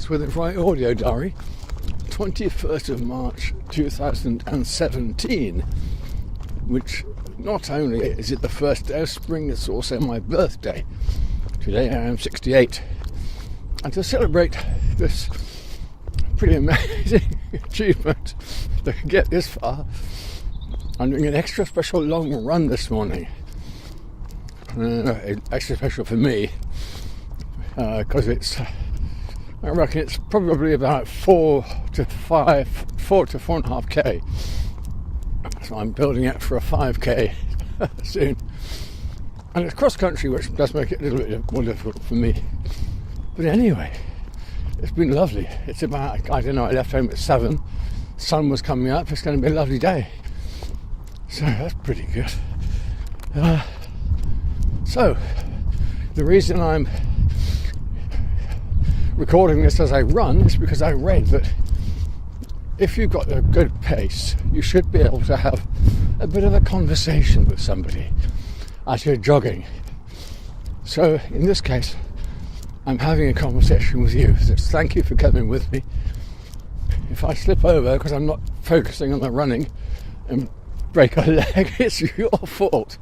Swithin for my audio diary, 21st of March 2017, which not only is it the first day of spring, it's also my birthday. Today I am 68. And to celebrate this pretty amazing achievement to get this far, I'm doing an extra special long run this morning. Extra special for me because I reckon it's probably about 4 to 4.5k. So I'm building it for a 5k soon. And it's cross country, which does make it a little bit more difficult for me. But anyway, it's been lovely. It's about, I don't know, I left home at 7. Sun was coming up. It's going to be a lovely day. So that's pretty good. So the reason I'm recording this as I run is because I read that if you've got a good pace, you should be able to have a bit of a conversation with somebody as you're jogging. So in this case, I'm having a conversation with you. So thank you for coming with me. If I slip over because I'm not focusing on the running and break a leg, it's your fault.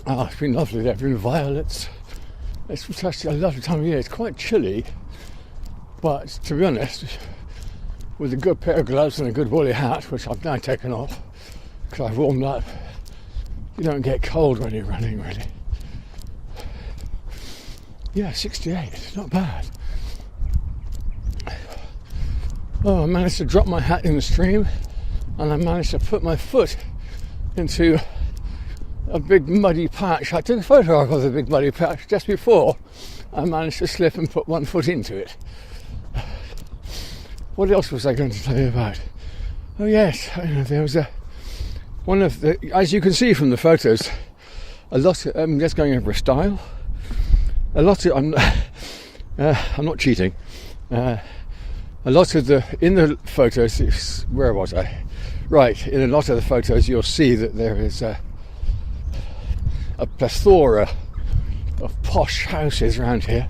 Oh, it's been lovely. There have been violets. It's such a lovely time of year. It's quite chilly, but to be honest, with a good pair of gloves and a good woolly hat, which I've now taken off because I've warmed up, you don't get cold when you're running, really. Yeah, 68, not bad. Oh, I managed to drop my hat in the stream, and I managed to put my foot into a big muddy patch. I took a photograph of the big muddy patch just before I managed to slip and put one foot into it. What else was I going to tell you about? Oh yes, there was one of the, as you can see from the photos, a lot of, I'm just going over a style. A lot of, I'm not cheating. A lot of in the photos, where was I? Right, in a lot of the photos you'll see that there is a plethora of posh houses around here,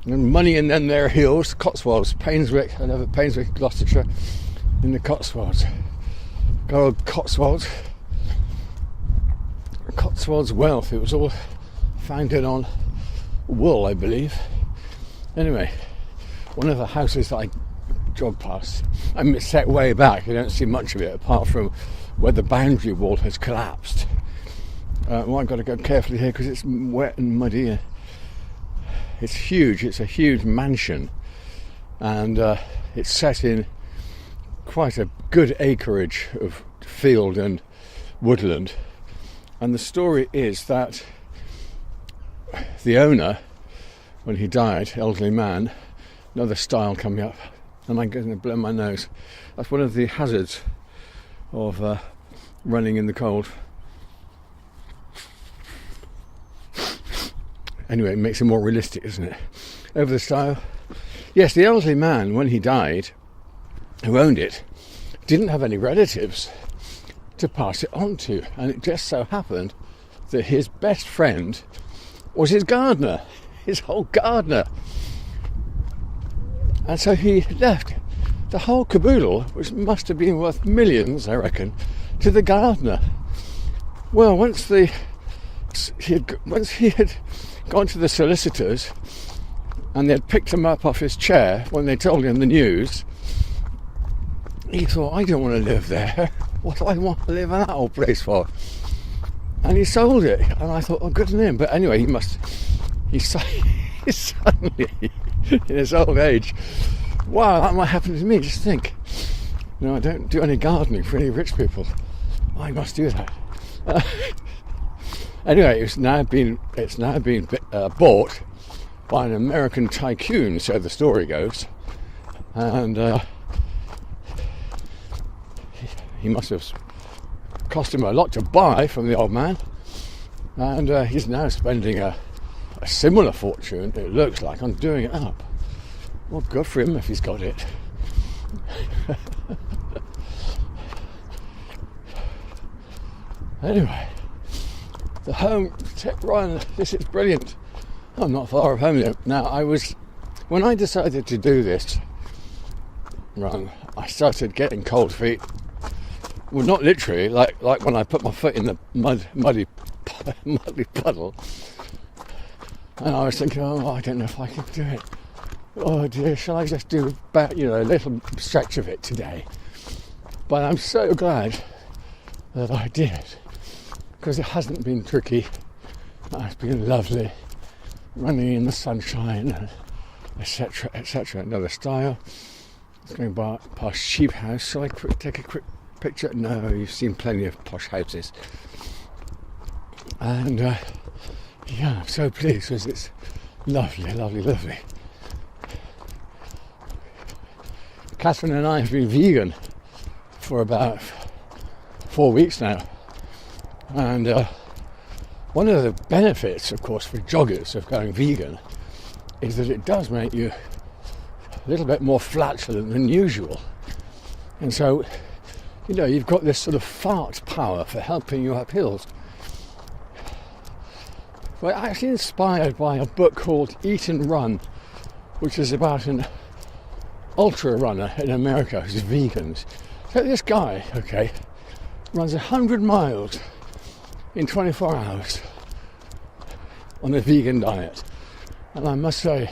and money in them their hills, Cotswolds, Painswick, I live at Painswick, Gloucestershire, in the Cotswolds. Good old Cotswolds. Cotswolds wealth, it was all founded on wool, I believe. Anyway, one of the houses that I jog past, I'm set way back, you don't see much of it apart from where the boundary wall has collapsed. Well, I've got to go carefully here because it's wet and muddy. It's huge. It's a huge mansion, and it's set in quite a good acreage of field and woodland. And the story is that the owner, when he died, elderly man, another style coming up, and I'm going to blow my nose. That's one of the hazards of running in the cold. Anyway, it makes it more realistic, doesn't it? Over the style. Yes, the elderly man, when he died, who owned it, didn't have any relatives to pass it on to. And it just so happened that his best friend was his gardener, his whole gardener. And so he left the whole caboodle, which must have been worth millions, I reckon, to the gardener. Well, once he had gone to the solicitors and they'd picked him up off his chair when they told him the news, he thought, I don't want to live there. What do I want to live in that old place for? And he sold it. And I thought, oh, good on him. But anyway, he suddenly, in his old age, wow, that might happen to me. Just think. No, I don't do any gardening for any rich people. I must do that. Anyway, it's now been bought by an American tycoon, so the story goes, and he must have cost him a lot to buy from the old man, and he's now spending a similar fortune, it looks like, on doing it up. Well, good for him if he's got it. Anyway, the home tip run, this is brilliant. I'm not far from home now. I was when I decided to do this run, I started getting cold feet. Well, not literally, like when I put my foot in the muddy puddle, and I was thinking, oh, I don't know if I can do it. Oh dear, shall I just do about, a little stretch of it today? But I'm so glad that I did, because it hasn't been tricky. It's been lovely, running in the sunshine, and etc., etc. Another style. It's going past Sheep House. Shall I take a quick picture? No, you've seen plenty of posh houses. And I'm so pleased because it's lovely, lovely, lovely. Catherine and I have been vegan for about 4 weeks now. And one of the benefits, of course, for joggers of going vegan is that it does make you a little bit more flatulent than usual. And so, you've got this sort of fart power for helping you up hills. We're actually inspired by a book called Eat and Run, which is about an ultra runner in America who's vegans. So this guy, runs 100 miles in 24 hours on a vegan diet. And I must say,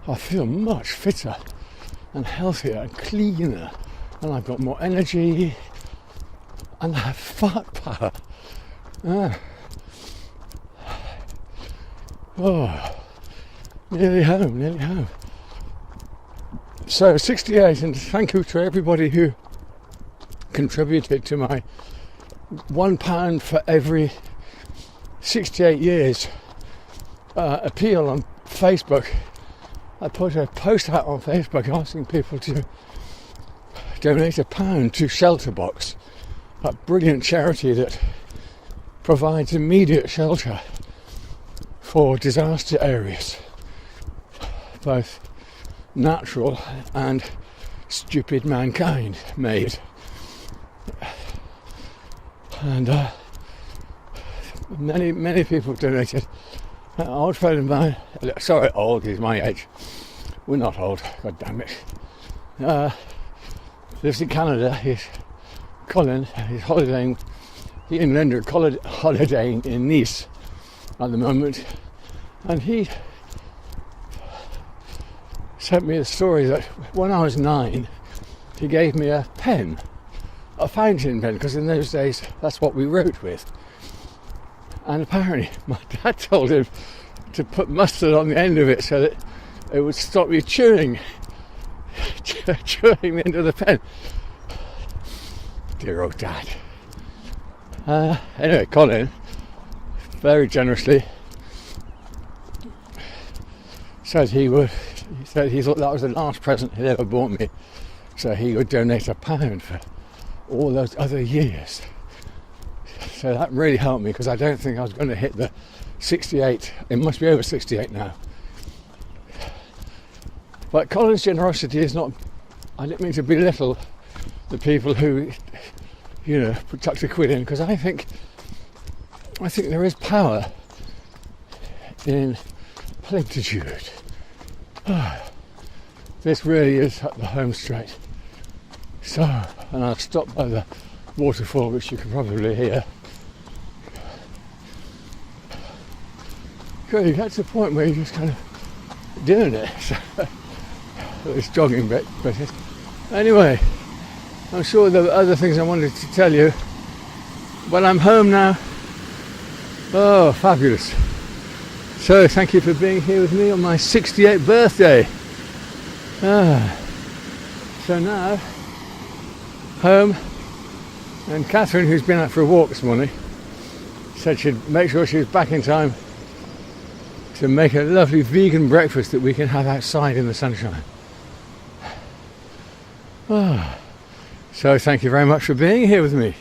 I feel much fitter and healthier and cleaner, and I've got more energy, and I have fart power. Nearly home. So 68, and thank you to everybody who contributed to my £1 for every 68 years appeal on Facebook. I put a post out on Facebook asking people to donate £1 to Shelterbox, a brilliant charity that provides immediate shelter for disaster areas, both natural and stupid mankind made. And many people donated. An old friend of mine, sorry, old, he's my age. We're not old, god damn it. Lives in Canada. He's Colin. He's holidaying. He and Linda are holidaying in Nice at the moment, and he sent me a story that when I was 9, he gave me a pen, a fountain pen, because in those days that's what we wrote with. And apparently my dad told him to put mustard on the end of it so that it would stop you chewing the end of the pen. Dear old dad. Anyway, Colin very generously said he thought that was the last present he'd ever bought me, so he would donate £1 for all those other years. So that really helped me, because I don't think I was going to hit the 68. It must be over 68 now. But Colin's generosity is not, I didn't mean to belittle the people who, put chucked a quid in, because I think there is power in plenitude. This really is up the home straight. So, and I'll stop by the waterfall, which you can probably hear. You get to the point where you're just kind of doing it. So, it's jogging bit, but anyway, I'm sure there were other things I wanted to tell you, but I'm home now. Oh, fabulous. So thank you for being here with me on my 68th birthday. So now, home, and Catherine, who's been out for a walk this morning, said she'd make sure she was back in time to make a lovely vegan breakfast that we can have outside in the sunshine. So thank you very much for being here with me.